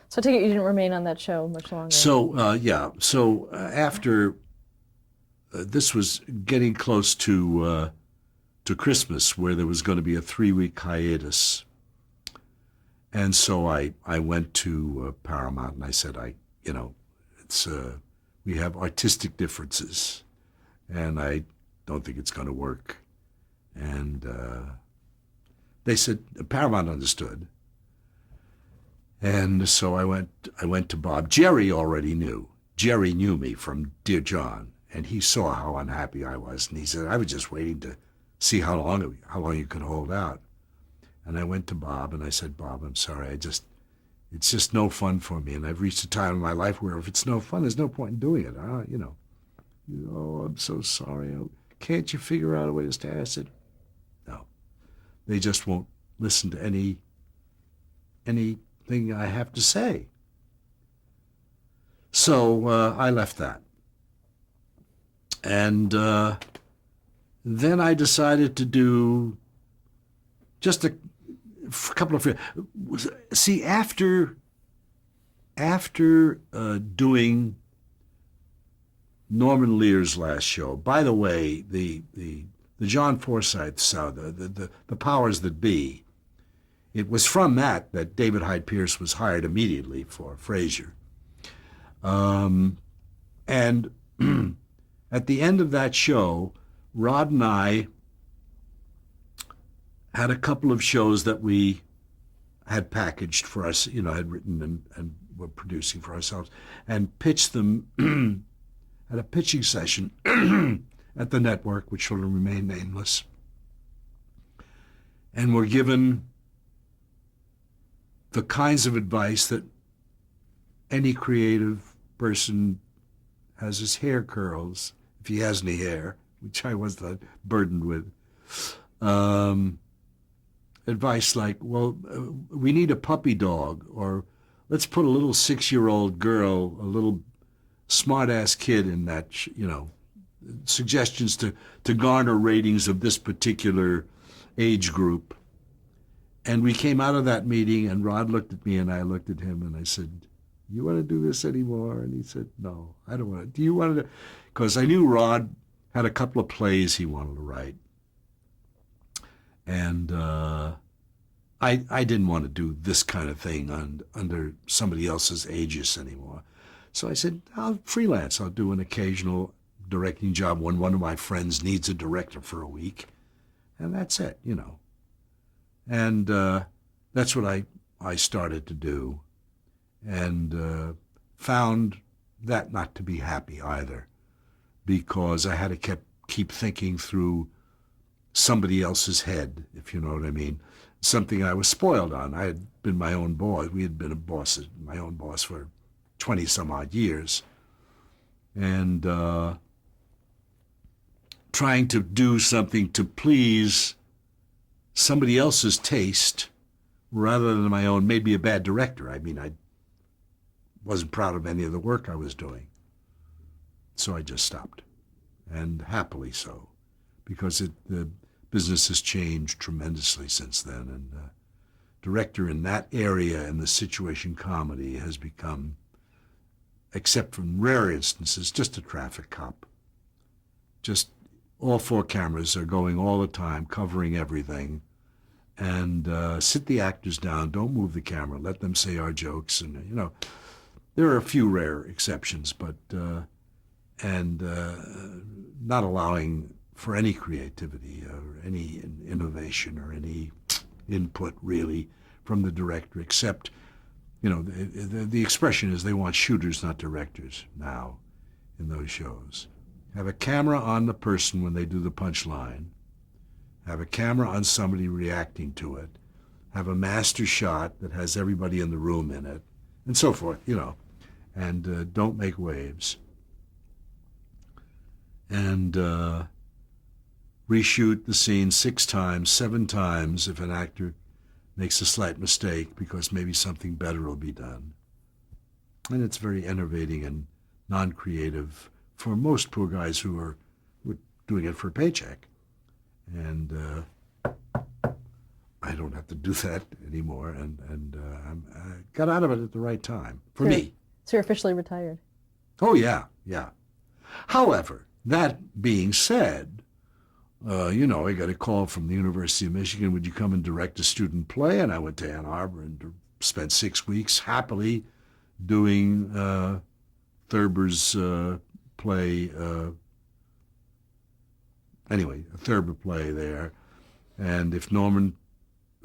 So I take it you didn't remain on that show much longer. After this was getting close to Christmas, where there was going to be a 3 week hiatus, and so I went to Paramount and I said, it's we have artistic differences, and I don't think it's going to work. And they said Paramount understood, and so I went to Bob. Jerry already knew. Jerry knew me from Dear John, and he saw how unhappy I was, and he said I was just waiting to see how long you could hold out. And I went to Bob and I said, Bob, I'm sorry, it's just no fun for me, and I've reached a time in my life where if it's no fun, there's no point in doing it. Oh, I'm so sorry. Oh, can't you figure out a way to stay? I said, no. They just won't listen to anything I have to say. So I left that. And then I decided to do just a couple of... See, after doing Norman Lear's last show, by the way, the John Forsythe sound, the powers that be, it was from that David Hyde Pierce was hired immediately for Frasier. And at the end of that show, Rod and I had a couple of shows that we had packaged for us, had written and were producing for ourselves, and pitched them at a pitching session at the network, which will remain nameless, and were given the kinds of advice that any creative person has his hair curls, if he has any hair, which I was not burdened with. Advice like, well, we need a puppy dog, or let's put a little 6-year-old girl, a little smart-ass kid in that, suggestions to garner ratings of this particular age group. And we came out of that meeting, and Rod looked at me, and I looked at him, and I said, you want to do this anymore? And he said, no, I don't want to. Do you want to? Because I knew Rod had a couple of plays he wanted to write. And I didn't want to do this kind of thing under somebody else's aegis anymore. So I said, I'll freelance. I'll do an occasional directing job when one of my friends needs a director for a week. And that's it, And that's what I started to do, and found that not to be happy either, because I had to keep thinking through somebody else's head, if you know what I mean. Something I was spoiled on. I had been my own boss. We had been my own boss for 20 some odd years. And trying to do something to please somebody else's taste rather than my own made me a bad director. I mean, I wasn't proud of any of the work I was doing. So I just stopped, and happily so, because the business has changed tremendously since then, and director in that area in the situation comedy has become, except for rare instances, just a traffic cop. Just all 4 cameras are going all the time, covering everything, and sit the actors down, don't move the camera, let them say our jokes, and there are a few rare exceptions, but not allowing for any creativity or any innovation or any input really from the director, except, the expression is they want shooters, not directors now in those shows. Have a camera on the person when they do the punchline. Have a camera on somebody reacting to it. Have a master shot that has everybody in the room in it, and so forth, and don't make waves. And reshoot the scene 6 times, 7 times if an actor makes a slight mistake, because maybe something better will be done. And it's very enervating and non-creative for most poor guys who are doing it for a paycheck. And I don't have to do that anymore, and got out of it at the right time, for So me. So you're officially retired. Oh, yeah, yeah. However, that being said, I got a call from the University of Michigan, would you come and direct a student play? And I went to Ann Arbor and spent 6 weeks happily doing Thurber's play, a Thurber play there. And if the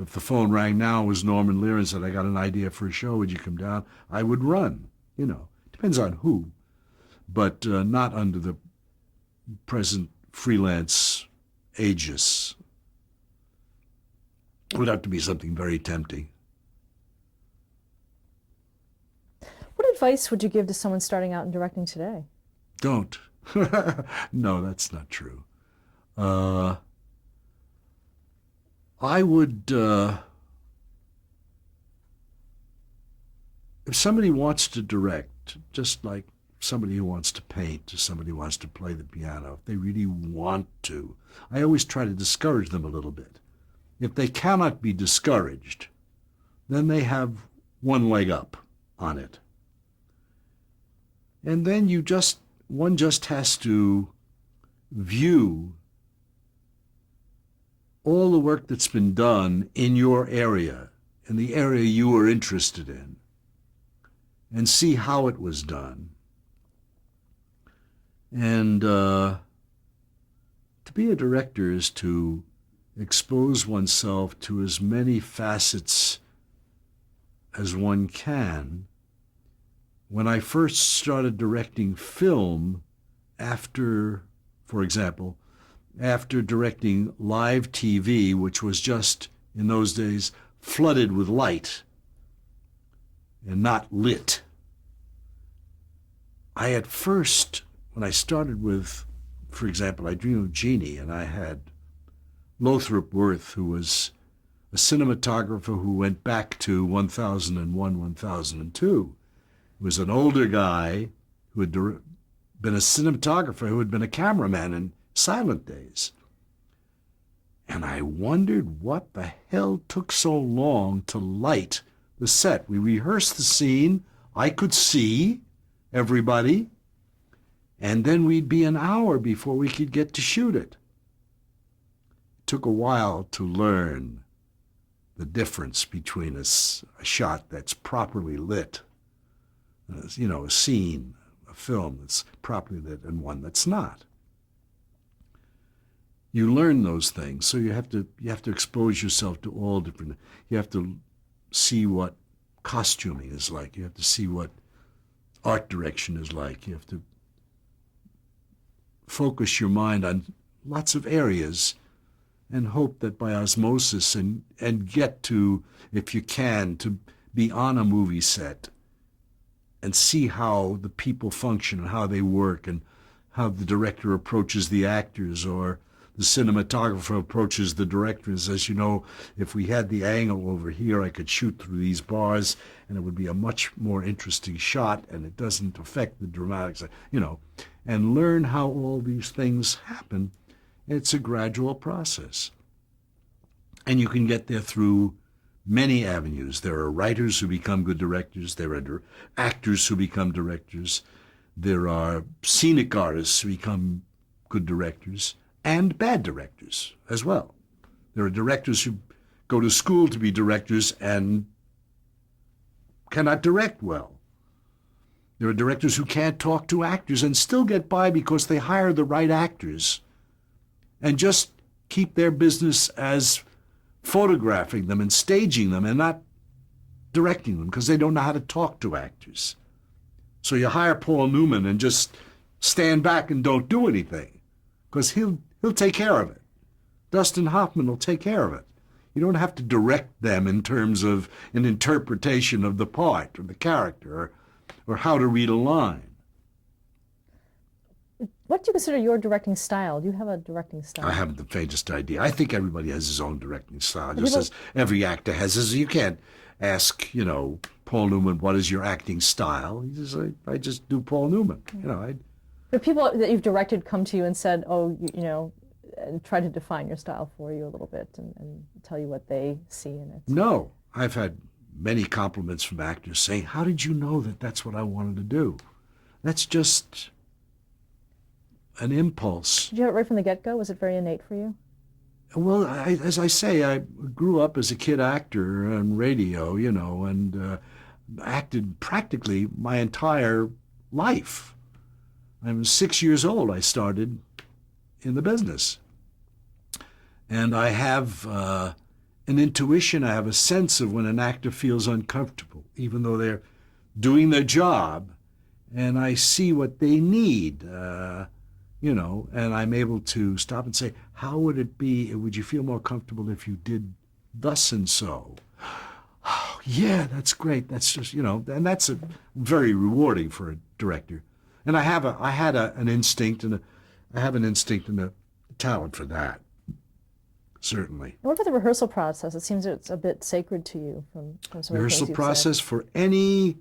phone rang now, it was Norman Lear and said, I got an idea for a show, would you come down? I would run, depends on who, but not under the present freelance aegis. It would have to be something very tempting. What advice would you give to someone starting out in directing today? Don't. No, that's not true. I would, if somebody wants to direct, just like somebody who wants to paint or somebody who wants to play the piano, if they really want to, I always try to discourage them a little bit. If they cannot be discouraged, then they have one leg up on it. And then one just has to view all the work that's been done in your area, in the area you are interested in, and see how it was done. And to be a director is to expose oneself to as many facets as one can. When I first started directing film, for example, after directing live TV, which was just, in those days, flooded with light and not lit, I at first, when I started with, for example, I Dream of Jeannie, and I had Lothrop Worth, who was a cinematographer who went back to 1001, 1002. He was an older guy who had been a cinematographer, who had been a cameraman in silent days. And I wondered what the hell took so long to light the set. We rehearsed the scene. I could see everybody. And then we'd be an hour before we could get to shoot it. It took a while to learn the difference between a shot that's properly lit, a scene, a film that's properly lit, and one that's not. You learn those things, so you have to expose yourself to all different. You have to see what costuming is like. You have to see what art direction is like. You have to focus your mind on lots of areas and hope that by osmosis and get to, if you can, to be on a movie set and see how the people function and how they work and how the director approaches the actors or the cinematographer approaches the director and says, if we had the angle over here, I could shoot through these bars and it would be a much more interesting shot and it doesn't affect the dramatics, and learn how all these things happen. It's a gradual process. And you can get there through many avenues. There are writers who become good directors. There are actors who become directors. There are scenic artists who become good directors and bad directors as well. There are directors who go to school to be directors and cannot direct well. There are directors who can't talk to actors and still get by because they hire the right actors and just keep their business as photographing them and staging them and not directing them because they don't know how to talk to actors. So you hire Paul Newman and just stand back and don't do anything because he'll take care of it. Dustin Hoffman will take care of it. You don't have to direct them in terms of an interpretation of the part or the character or how to read a line. What do you consider your directing style? Do you have a directing style? I haven't the faintest idea. I think everybody has his own directing style, just as every actor has his. You can't ask, Paul Newman, what is your acting style? He says, I just do Paul Newman. But people that you've directed come to you and said, and try to define your style for you a little bit and tell you what they see in it. No, I've had many compliments from actors saying, "How did you know that that's what I wanted to do?" That's just an impulse. Did you have it right from the get-go? Was it very innate for you? Well, as I say, I grew up as a kid actor on radio, and acted practically my entire life. I was 6 years old. I started in the business. And I have an intuition, I have a sense of when an actor feels uncomfortable, even though they're doing their job, and I see what they need, and I'm able to stop and say, how would it be, would you feel more comfortable if you did thus and so? Oh, yeah, that's great. That's just, and that's very rewarding for a director. And I have an instinct and a talent for that. Certainly. What about the rehearsal process? It seems it's a bit sacred to you from some of the Rehearsal things you've process said. for any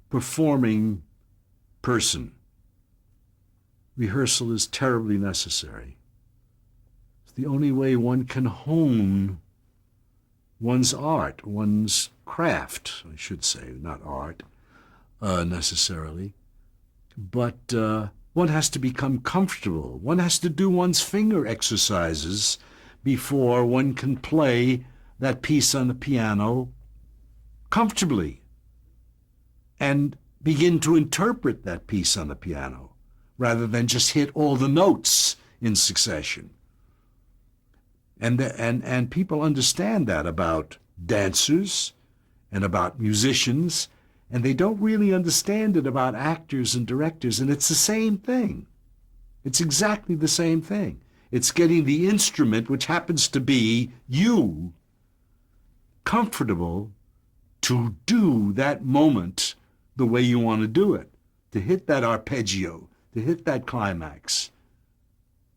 performing person. Rehearsal is terribly necessary. It's the only way one can hone one's art, one's craft, I should say, not art necessarily. But one has to become comfortable. One has to do one's finger exercises before one can play that piece on the piano comfortably and begin to interpret that piece on the piano rather than just hit all the notes in succession. And people understand that about dancers and about musicians, and they don't really understand it about actors and directors, and it's the same thing. It's exactly the same thing. It's getting the instrument, which happens to be you, comfortable to do that moment the way you want to do it, to hit that arpeggio, to hit that climax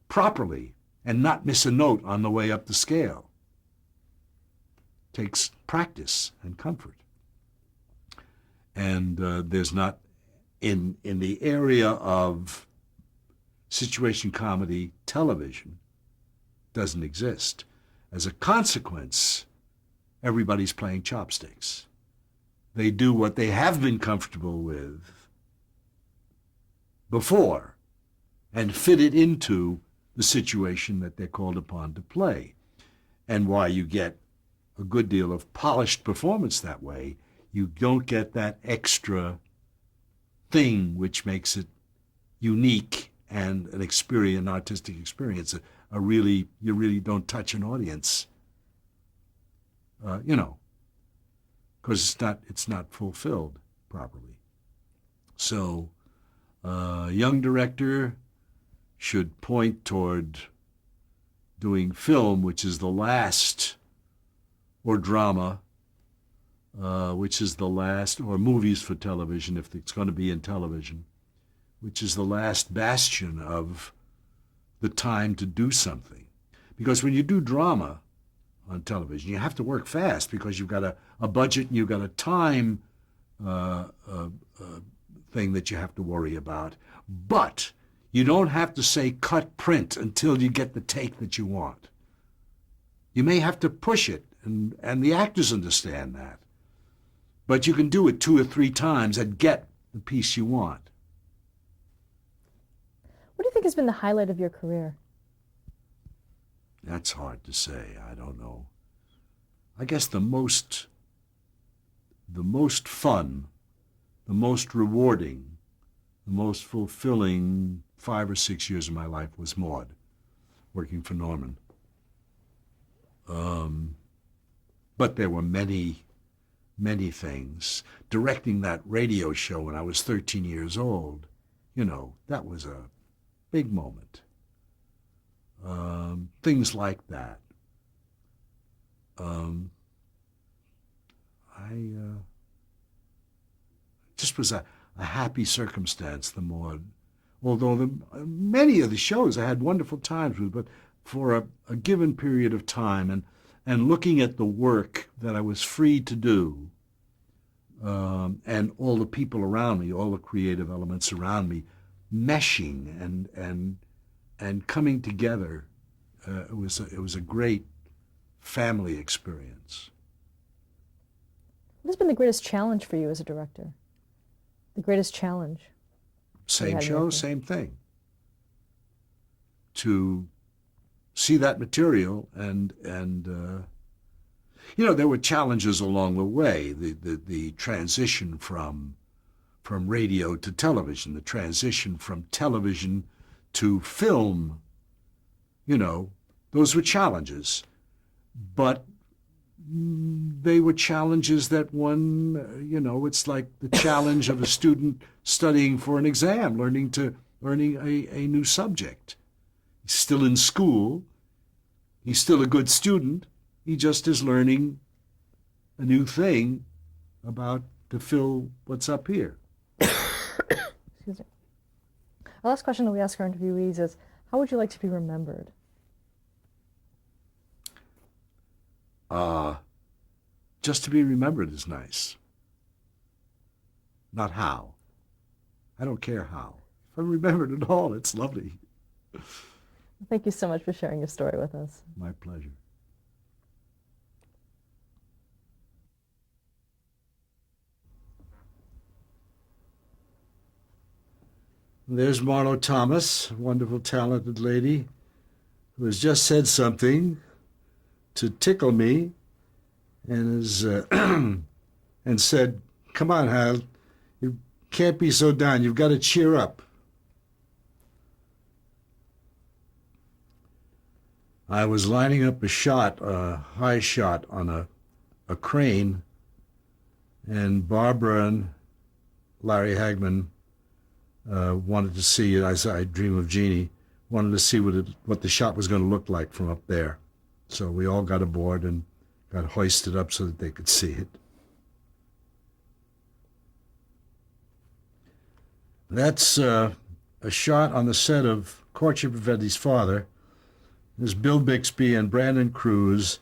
properly and not miss a note on the way up the scale. It takes practice and comfort. And there's not, in the area of situation comedy television, doesn't exist. As a consequence, everybody's playing chopsticks. They do what they have been comfortable with before and fit it into the situation that they're called upon to play. And why you get a good deal of polished performance that way, you don't get that extra thing which makes it unique and an artistic experience. You really don't touch an audience, because it's not fulfilled properly. So, a young director should point toward doing film, which is the last, or drama, which is the last, or movies for television, if it's going to be in television, which is the last bastion of the time to do something. Because when you do drama on television, you have to work fast because you've got a budget and you've got a time thing that you have to worry about. But you don't have to say cut print until you get the take that you want. You may have to push it, and the actors understand that. But you can do it 2 or 3 times and get the piece you want. What do you think has been the highlight of your career? That's hard to say. I don't know. I guess the most fun, the most rewarding, the most fulfilling 5 or 6 years of my life was Maude, working for Norman. But there were many, many things. Directing that radio show when I was 13 years old, that was a big moment. Things like that. Just was a happy circumstance, the Maude. Although many of the shows I had wonderful times with, but for a given period of time, and looking at the work that I was free to do, and all the people around me, all the creative elements around me, meshing and coming together, it was a great family experience. What has been the greatest challenge for you as a director? The greatest challenge? Same had show, nothing. same thing. To see that material and there were challenges along the way. The transition from radio to television, the transition from television to film, those were challenges. But they were challenges that it's like the challenge of a student studying for an exam, learning a new subject. He's still in school. He's still a good student. He just is learning a new thing to fill what's up here. Excuse me. Our last question that we ask our interviewees is, how would you like to be remembered? Just to be remembered is nice. Not how. I don't care how. If I'm remembered at all, it's lovely. Thank you so much for sharing your story with us. My pleasure. There's Marlo Thomas, a wonderful, talented lady who has just said something to tickle me and has and said, "Come on, Hal, you can't be so down. You've got to cheer up." I was lining up a high shot on a crane, and Barbara and Larry Hagman wanted to see, as I Dream of Jeannie, wanted to see what the shot was going to look like from up there. So we all got aboard and got hoisted up so that they could see it. That's a shot on the set of Courtship of Eddie's Father. There's Bill Bixby and Brandon Cruz,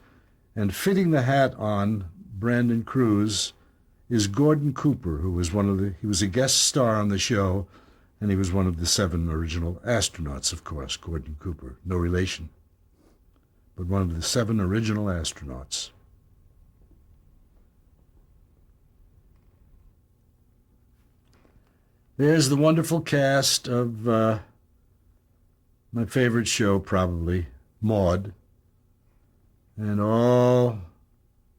and fitting the hat on Brandon Cruz is Gordon Cooper, who was he was a guest star on the show, and he was one of the 7 original astronauts, of course, Gordon Cooper. No relation, but one of the 7 original astronauts. There's the wonderful cast of my favorite show, probably, Maude, and all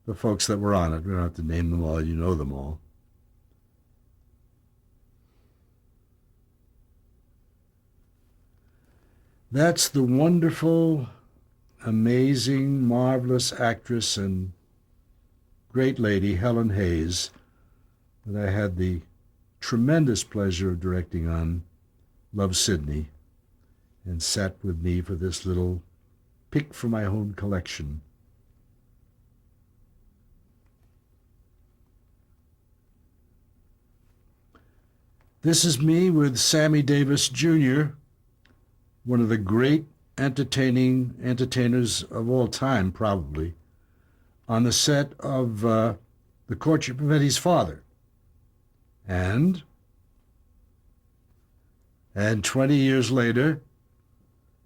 the folks that were on it. We don't have to name them all, you know them all. That's the wonderful, amazing, marvelous actress and great lady, Helen Hayes, that I had the tremendous pleasure of directing on Love, Sidney, and sat with me for this little pick from my own collection. This is me with Sammy Davis Jr., one of the great entertainers of all time, probably, on the set of The Courtship of Eddie's Father. And 20 years later,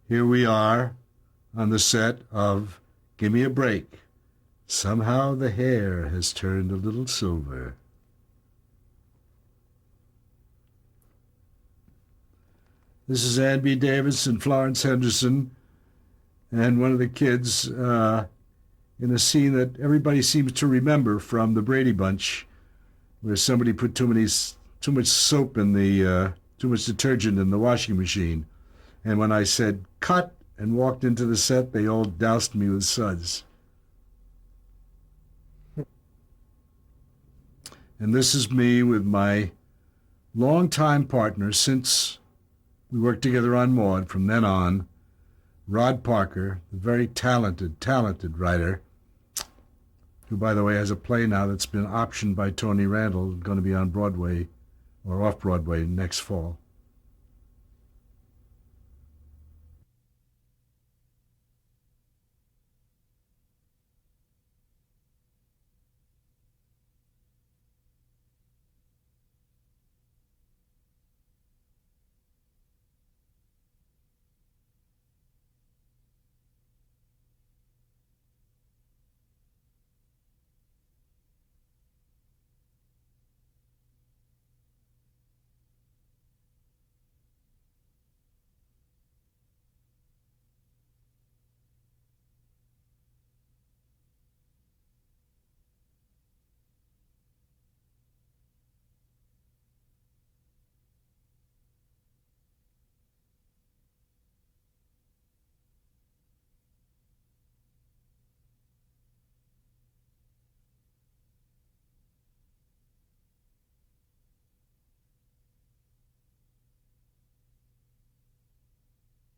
here we are on the set of Gimme a Break. Somehow the hair has turned a little silver. This is Ann B. Davis and Florence Henderson, and one of the kids in a scene that everybody seems to remember from the Brady Bunch, where somebody put too much soap in too much detergent in the washing machine. And when I said cut and walked into the set, they all doused me with suds. And this is me with my longtime partner since we worked together on Maude from then on, Rod Parker, the very talented writer, who, by the way, has a play now that's been optioned by Tony Randall, going to be on Broadway or off Broadway next fall.